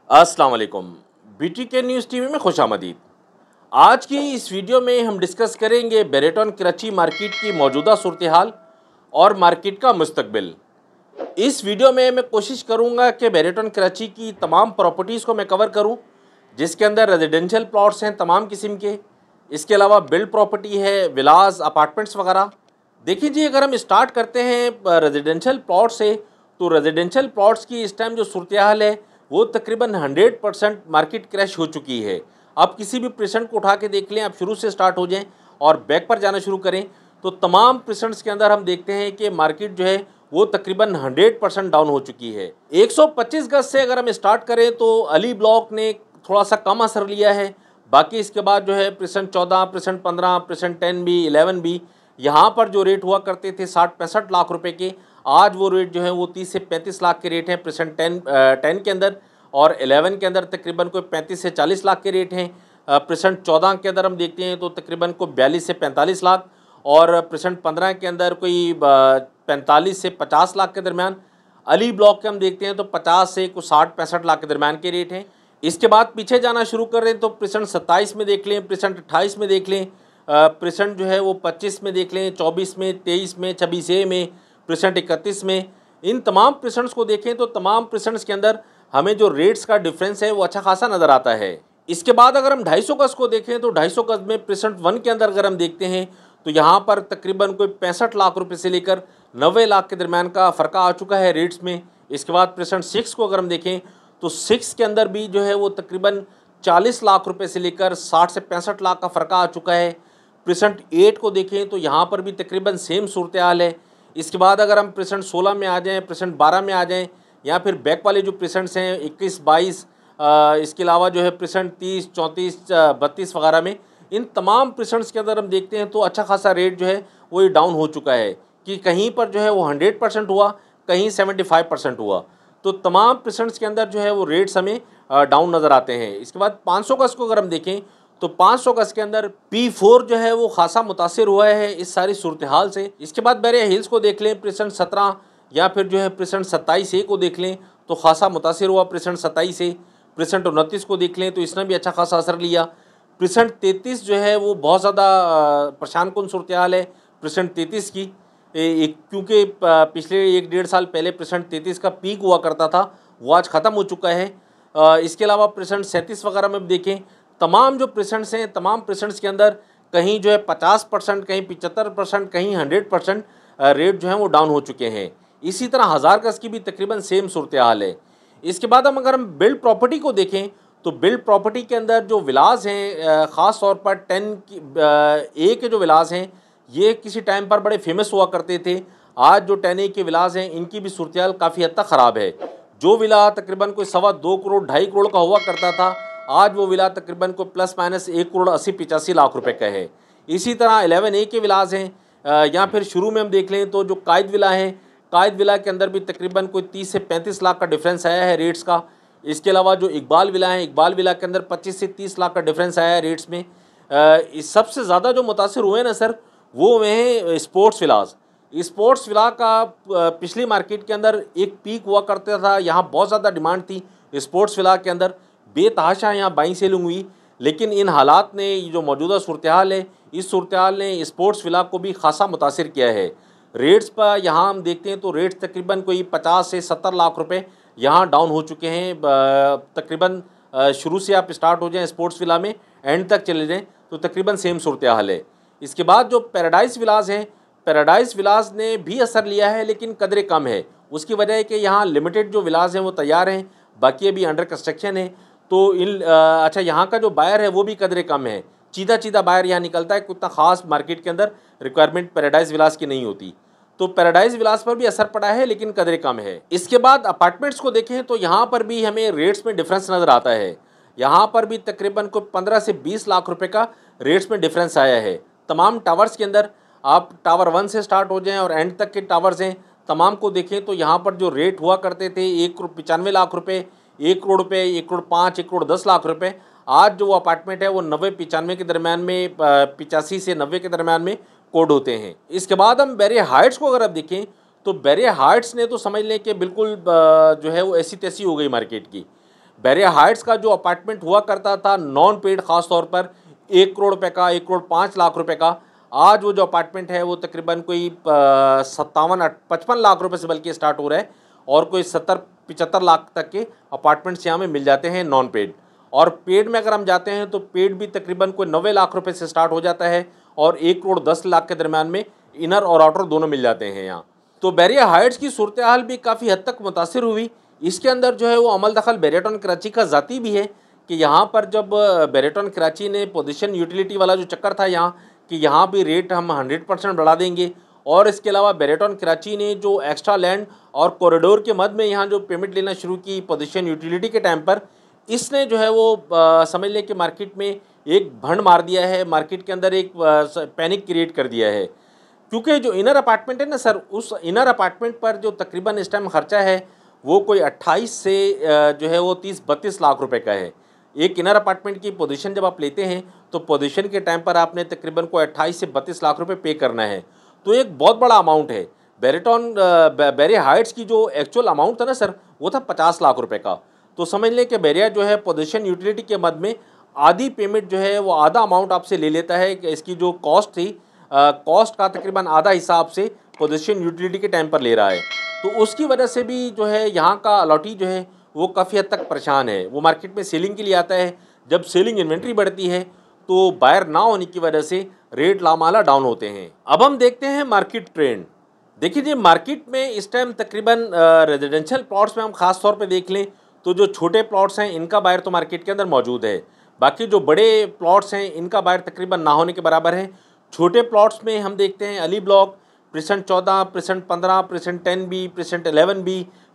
अस्सलाम वालेकुम। BTK news TV में खुशामदीद। आज की इस वीडियो में हम डिस्कस करेंगे बेरेटन कराची मार्केट की मौजूदा सूरत हाल और मार्केट का मुस्तकबिल। इस वीडियो में मैं कोशिश करूंगा कि बेरेटन कराची की तमाम प्रॉपर्टीज़ को मैं कवर करूं, जिसके अंदर रेजिडेंशियल प्लॉट्स हैं तमाम किस्म के, इसके अलावा बिल्ड प्रॉपर्टी है, विलास, अपार्टमेंट्स वगैरह। देखिए जी, अगर हम स्टार्ट करते हैं रेजिडेंशियल प्लॉट से, तो रेजिडेंशियल प्लॉट्स की इस टाइम जो सूरत हाल है वो तकरीबन 100% मार्केट क्रैश हो चुकी है। आप किसी भी प्रेसेंट को उठा के देख लें, आप शुरू से स्टार्ट हो जाएं और बैक पर जाना शुरू करें, तो तमाम प्रेसेंट्स के अंदर हम देखते हैं कि मार्केट जो है वो तकरीबन 100% डाउन हो चुकी है। 125 गज से अगर हम स्टार्ट करें तो अली ब्लॉक ने थोड़ा सा कम असर लिया है। बाकी इसके बाद जो है प्रेसेंट 14, प्रेसेंट 15, प्रेसेंट 10 भी, 11 भी, यहाँ पर जो रेट हुआ करते थे 60-65 लाख रुपए के, आज वो रेट जो है वो 30 से 35 लाख के रेट हैं प्रेसेंट 10 के अंदर, और 11 के अंदर तकरीबन कोई 35 से 40 लाख के रेट हैं। प्रेसेंट 14 के अंदर हम देखते हैं तो तकरीबन को 42 से 45 लाख, और प्रेसेंट 15 के अंदर कोई 45 से 50 लाख के दरमियान। अली ब्लॉक के हम देखते हैं तो 50 से कुछ 60-65 लाख के दरमियान के रेट हैं। इसके बाद पीछे जाना शुरू कर रहे हैं तो प्रेसेंट 27 में देख लें, प्रेसेंट 28 में देख लें, प्रेसेंट जो है वो 25 में देख लें, 24 में, 23 में, 26A में, प्रेसेंट 31 में। इन तमाम प्रेसेंट्स को देखें तो तमाम प्रेसेंट्स के अंदर हमें जो रेट्स का डिफरेंस है वो अच्छा खासा नज़र आता है। इसके बाद अगर हम 250 गज को देखें तो 250 गज में प्रेसेंट 1 के अंदर अगर हम देखते हैं तो यहाँ पर तकरीबन कोई 65 लाख रुपए से लेकर 90 लाख के दरमियान का फ़र्क आ चुका है रेट्स में। इसके बाद प्रेसेंट 6 को अगर हम देखें तो 6 के अंदर भी जो है वो तकरीबन 40 लाख रुपए से लेकर 60 से 65 लाख का फ़र्क आ चुका है। प्रेसेंट 8 को देखें तो यहाँ पर भी तकरीबन सेम सूरत हाल है। इसके बाद अगर हम प्रेसेंट 16 में आ जाएँ, प्रेसेंट 12 में आ जाएँ, या फिर बैक वाले जो प्रेसेंट्स हैं 21, 22, इसके अलावा जो है प्रेसेंट 30, 34, 32 वगैरह में, इन तमाम प्रेसेंट्स के अंदर हम देखते हैं तो अच्छा खासा रेट जो है वो ये डाउन हो चुका है कि कहीं पर जो है वो 100% हुआ, कहीं 75% हुआ। तो तमाम प्रेसेंट्स के अंदर जो है वो रेट्स हमें डाउन नज़र आते हैं। इसके बाद 500 गज को अगर हम देखें तो 500 गज के अंदर P4 जो है वो खासा मुतासिर हुआ है इस सारी सूरत हाल से। इसके बाद बैरिया हिल्स को देख लें, प्रेसेंट 17 या फिर जो है प्रेसेंट 27A को देख लें तो खासा मुतासिर हुआ प्रेसेंट 27 से। प्रेसेंट 29 को देख लें तो इसने भी अच्छा खासा असर लिया। प्रेसेंट 33 जो है वो बहुत ज़्यादा परेशान कुन सूरत हाल है प्रेसेंट 33 की, क्योंकि पिछले 1-1.5 साल पहले प्रेसेंट 33 का पीक हुआ करता था, वो आज ख़त्म हो चुका है। इसके अलावा प्रेसेंट 37 वगैरह में देखें, तमाम जो प्रेसेंट्स हैं, तमाम प्रेसेंट्स के अंदर कहीं जो है 50%, कहीं 75%, कहीं 100% रेट जो है वो डाउन हो चुके हैं। इसी तरह 1000 गज की भी तकरीबन सेम सूरत हाल है। इसके बाद अगर हम बिल्ड प्रॉपर्टी को देखें तो बिल्ड प्रॉपर्टी के अंदर जो विलास हैं, ख़ास तौर पर 10A के जो विलास हैं ये किसी टाइम पर बड़े फेमस हुआ करते थे। आज जो 10A के विलास हैं इनकी भी सूरत हाल काफ़ी हद तक ख़राब है। जो विला तकरीबन कोई 2.25 करोड़, 2.5 करोड़ का हुआ करता था, आज वो विला तकरीबन को प्लस माइनस 1 करोड़ 80-85 लाख रुपए का है। इसी तरह 11A के विलास हैं, या फिर शुरू में हम देख लें तो जो कायद विला है, कायद विला के अंदर भी तकरीबन कोई 30 से 35 लाख का डिफरेंस आया है रेट्स का। इसके अलावा जो इकबाल विला है, इकबाल विला के अंदर 25 से 30 लाख का डिफरेंस आया है रेट्स में। इस सबसे ज़्यादा जो मुतासिर हुए ना सर, वो हुए हैं स्पोर्ट्स विलास। स्पोर्ट्स विला का पिछली मार्केट के अंदर एक पीक हुआ करता था, यहाँ बहुत ज़्यादा डिमांड थी स्पोर्ट्स विला के अंदर, बेतहाशा यहाँ बाइंग सेलिंग हुई। लेकिन इन हालात ने, जो मौजूदा सूरत हाल है, इस सूरत हाल ने स्पोर्ट्स विला को भी खासा मुतासिर किया है। रेट्स पर यहाँ हम देखते हैं तो रेट्स तकरीबन कोई 50 से 70 लाख रुपए यहाँ डाउन हो चुके हैं। तकरीबन शुरू से आप स्टार्ट हो जाएं स्पोर्ट्स विला में, एंड तक चले जाएं तो तकरीबन सेम सूरत हाल है। इसके बाद जो पैराडाइज विलास हैं, पैराडाइज विलास ने भी असर लिया है लेकिन कदरे कम है। उसकी वजह है कि यहाँ लिमिटेड जो विलास हैं वो तैयार हैं, बाकी अभी अंडर कंस्ट्रक्शन है। तो अच्छा, यहाँ का जो बायर है वो भी कदरे कम है, चीदा बायर यहाँ निकलता है, उतना ख़ास मार्केट के अंदर रिक्वायरमेंट पैराडाइज विलास की नहीं होती। तो पैराडाइज विलास पर भी असर पड़ा है लेकिन कदरे कम है। इसके बाद अपार्टमेंट्स को देखें तो यहाँ पर भी हमें रेट्स में डिफरेंस नज़र आता है। यहाँ पर भी तकरीबन को 15 से 20 लाख रुपए का रेट्स में डिफरेंस आया है। तमाम टावर्स के अंदर आप टावर 1 से स्टार्ट हो जाएं और एंड तक के टावर्स हैं, तमाम को देखें तो यहाँ पर जो रेट हुआ करते थे 1,95 लाख रुपये, 1 करोड़ रुपये, 1 करोड़ 5, 1 करोड़ 10 लाख रुपये, आज जो अपार्टमेंट है वो 90-95 के दरमियान में, 85 से 90 के दरमियान में कोड होते हैं। इसके बाद हम बैरिया हाइट्स को अगर आप देखें तो बैरिया हाइट्स ने तो समझ लें कि बिल्कुल जो है वो ऐसी तैसी हो गई मार्केट की। बैरिया हाइट्स का जो अपार्टमेंट हुआ करता था नॉन पेड, ख़ास तौर पर 1 करोड़ रुपए का, 1 करोड़ 5 लाख रुपए का, आज वो जो अपार्टमेंट है वो तकरीबन कोई 57-55 लाख रुपए से बल्कि स्टार्ट हो रहा है, और कोई 70-75 लाख तक के अपार्टमेंट्स यहाँ में मिल जाते हैं नॉन पेड। और पेड में अगर हम जाते हैं तो पेड भी तकरीबन कोई 90 लाख रुपए से स्टार्ट हो जाता है, और 1 करोड़ 10 लाख के दरमियान में इनर और आउटर दोनों मिल जाते हैं यहाँ। तो बैरिया हाइट्स की सूरत हाल भी काफ़ी हद तक मुतासिर हुई। इसके अंदर जो है वो अमल दखल बैरियटॉन कराची का ज़ाती भी है कि यहाँ पर जब बैरियटॉन कराची ने पोजीशन यूटिलिटी वाला जो चक्कर था यहाँ कि यहाँ भी रेट हम 100% बढ़ा देंगे, और इसके अलावा बैरियटॉन कराची ने जो एक्स्ट्रा लैंड और कॉरिडोर के मद में यहाँ जो पेमेंट लेना शुरू की पोजीशन यूटिलिटी के टाइम पर, इसने जो है वो समझ लें कि मार्केट में एक भंड मार दिया है, मार्केट के अंदर एक पैनिक क्रिएट कर दिया है। क्योंकि जो इनर अपार्टमेंट है ना सर, उस इनर अपार्टमेंट पर जो तकरीबन इस टाइम खर्चा है वो कोई 28 से जो है वो 30-32 लाख रुपए का है। एक इनर अपार्टमेंट की पोजीशन जब आप लेते हैं तो पोजीशन के टाइम पर आपने तकरीबन कोई 28 से 32 लाख रुपए पे करना है, तो एक बहुत बड़ा अमाउंट है। बैरिया हाइट्स की जो एक्चुअल अमाउंट था ना सर, वो था 50 लाख रुपए का। तो समझ लें कि बैरिया जो है पोजीशन यूटिलिटी के मद में आधी पेमेंट जो है वो आधा अमाउंट आपसे ले लेता है कि इसकी जो कॉस्ट थी, कॉस्ट का तकरीबन आधा हिस्सा आपसे पोजीशन यूटिलिटी के टाइम पर ले रहा है। तो उसकी वजह से भी जो है यहाँ का अलॉटी जो है वो काफ़ी हद तक परेशान है। वो मार्केट में सेलिंग के लिए आता है, जब सेलिंग इन्वेंट्री बढ़ती है तो बायर ना होने की वजह से रेट लामाला डाउन होते हैं। अब हम देखते हैं मार्केट ट्रेंड। देखिए जी, मार्केट में इस टाइम तकरीबन रेजिडेंशियल प्लॉट्स में हम ख़ास तौर पे देख लें तो जो छोटे प्लॉट्स हैं इनका बायर तो मार्केट के अंदर मौजूद है, बाकी जो बड़े प्लॉट्स हैं इनका बायर तकरीबन ना होने के बराबर है। छोटे प्लॉट्स में हम देखते हैं अली ब्लॉक % 14, % 15, % 10B, % 11B,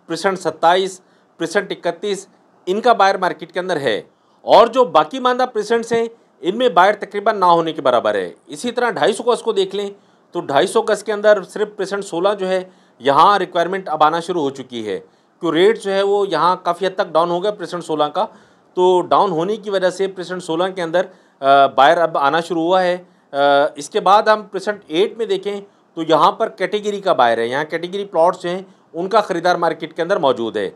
% 27, % 31, इनका बायर मार्केट के अंदर है। और जो बाकी मानदा % हैं इनमें बायर तकरीबन ना होने के बराबर है। इसी तरह 250 गज को देख लें तो 250 गज के अंदर सिर्फ % 16 जो है यहाँ रिक्वायरमेंट अब आना शुरू हो चुकी है, क्योंकि रेट जो है वो यहाँ काफ़ी हद तक डाउन हो गया % 16 का। तो डाउन होने की वजह से % 16 के अंदर बायर अब आना शुरू हुआ है। इसके बाद हम % 8 में देखें तो यहाँ पर कैटेगरी का बायर है, यहाँ कैटेगरी प्लॉट्स हैं उनका ख़रीदार मार्केट के अंदर मौजूद है।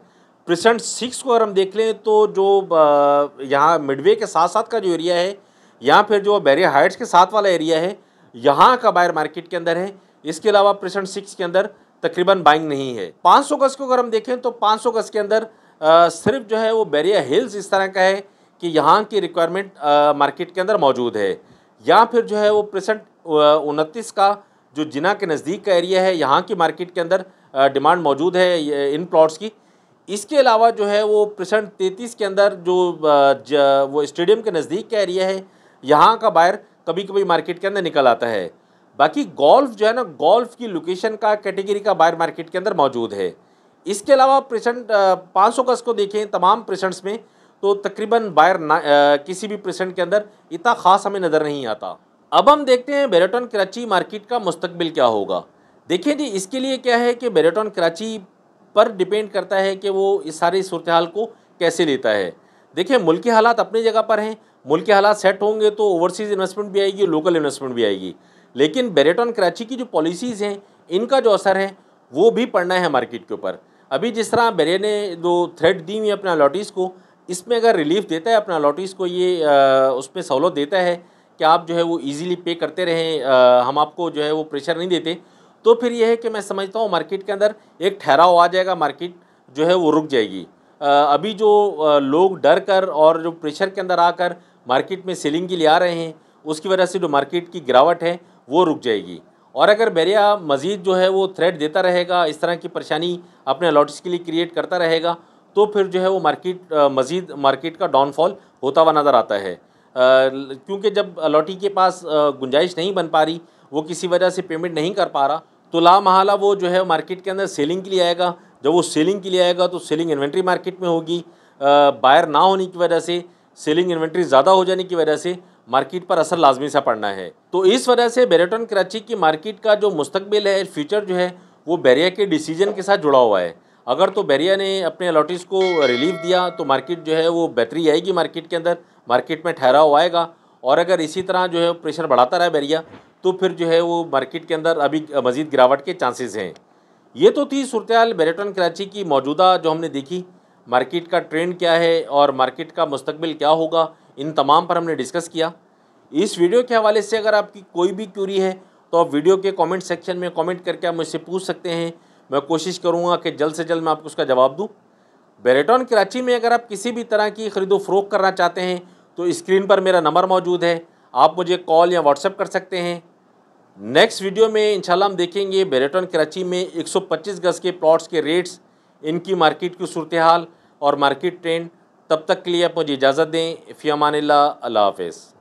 % 6 को अगर हम देख लें तो जो यहाँ मिडवे के साथ साथ का जो एरिया है, यहाँ फिर जो बैरिया हाइट्स के साथ वाला एरिया है, यहाँ का बायर मार्केट के अंदर है। इसके अलावा % 6 के अंदर तकरीबन बाइंग नहीं है। 500 गज को अगर हम देखें तो 500 गज के अंदर सिर्फ जो है वो बैरिया हिल्स इस तरह का है कि यहाँ की रिक्वायरमेंट मार्केट के अंदर मौजूद है, या फिर जो है वो % 29 का जो जिना के नज़दीक का एरिया है, यहाँ की मार्केट के अंदर डिमांड मौजूद है इन प्लॉट्स की। इसके अलावा जो है वो % 33 के अंदर जो वो स्टेडियम के नज़दीक का एरिया है, यहाँ का बायर कभी कभी मार्केट के अंदर निकल आता है। बाकी गोल्फ जो है ना, गोल्फ की लोकेशन का कैटेगरी का बायर मार्केट के अंदर मौजूद है। इसके अलावा % 500 गज को देखें तमाम % में तो तकरीबन बायर किसी भी % के अंदर इतना ख़ास हमें नज़र नहीं आता। अब हम देखते हैं बैरियटॉन कराची मार्केट का मुस्तकबिल क्या होगा। देखिए जी, इसके लिए क्या है कि बैरियटॉन कराची पर डिपेंड करता है कि वो इस सारी सूरत हाल को कैसे लेता है। देखिए, मुल्क के हालात अपनी जगह पर हैं, मुल्क के हालात सेट होंगे तो ओवरसीज़ इन्वेस्टमेंट भी आएगी, लोकल इन्वेस्टमेंट भी आएगी। लेकिन बैरियटॉन कराची की जो पॉलिसीज़ हैं इनका जो असर है वो भी पड़ना है मार्केट के ऊपर। अभी जिस तरह बैरिया ने जो थ्रेड दी हुई अपने अलॉटीज़ को, इसमें अगर रिलीफ देता है अपने अलॉटीज़ को, ये उसमें सहूलत देता है कि आप जो है वो इजीली पे करते रहें, हम आपको जो है वो प्रेशर नहीं देते, तो फिर ये है कि मैं समझता हूँ मार्केट के अंदर एक ठहराव आ जाएगा, मार्केट जो है वो रुक जाएगी। अभी जो लोग डर कर और जो प्रेशर के अंदर आकर मार्केट में सेलिंग के लिए आ रहे हैं, उसकी वजह से जो मार्केट की गिरावट है वो रुक जाएगी। और अगर बैरिया मज़ीद जो है वो थ्रेट देता रहेगा, इस तरह की परेशानी अपने अलॉटीज़ के लिए क्रिएट करता रहेगा, तो फिर जो है वो मार्केट मज़ीद मार्केट का डाउनफॉल होता हुआ नज़र आता है। क्योंकि जब अलॉटी के पास गुंजाइश नहीं बन पा रही, वो किसी वजह से पेमेंट नहीं कर पा रहा, तो लामहला वो जो है मार्केट के अंदर सेलिंग के लिए आएगा। जब वो सेलिंग के लिए आएगा तो सेलिंग इन्वेंट्री मार्केट में होगी, बायर ना होने की वजह से, सेलिंग इन्वेंट्री ज़्यादा हो जाने की वजह से मार्केट पर असर लाजमी सा पड़ना है। तो इस वजह से बैरियटॉन कराची की मार्केट का जो मुस्तकबिल है, फ्यूचर जो है, वो बैरिया के डिसीजन के साथ जुड़ा हुआ है। अगर तो बैरिया ने अपने अलॉटीज़ को रिलीफ दिया तो मार्केट जो है वो बेहतरी आएगी, मार्केट के अंदर मार्केट में ठहराव आएगा। और अगर इसी तरह जो है प्रेशर बढ़ाता रहा बैरिया, तो फिर जो है वो मार्केट के अंदर अभी मज़ीद गिरावट के चांसेस हैं। ये तो थी सूरत हाल बैरियटॉन कराची की मौजूदा जो हमने देखी। मार्केट का ट्रेंड क्या है और मार्केट का मुस्तकबिल क्या होगा, इन तमाम पर हमने डिस्कस किया। इस वीडियो के हवाले से अगर आपकी कोई भी क्यूरी है तो आप वीडियो के कमेंट सेक्शन में कमेंट करके आप मुझसे पूछ सकते हैं। मैं कोशिश करूँगा कि जल्द से जल्द मैं आपको उसका जवाब दूँ। बेरेटॉन कराची में अगर आप किसी भी तरह की ख़रीदो फ़रोख्त करना चाहते हैं तो स्क्रीन पर मेरा नंबर मौजूद है, आप मुझे कॉल या व्हाट्सएप कर सकते हैं। नेक्स्ट वीडियो में इंशाल्लाह हम देखेंगे बेरेटॉन कराची में 125 गज़ के प्लॉट्स के रेट्स, इनकी मार्केट की सूरत हाल और मार्केट ट्रेंड। तब तक के लिए आप मुझे इजाज़त दें। फ़ी अमानिल्लाह, अल्लाह हाफ़िज़।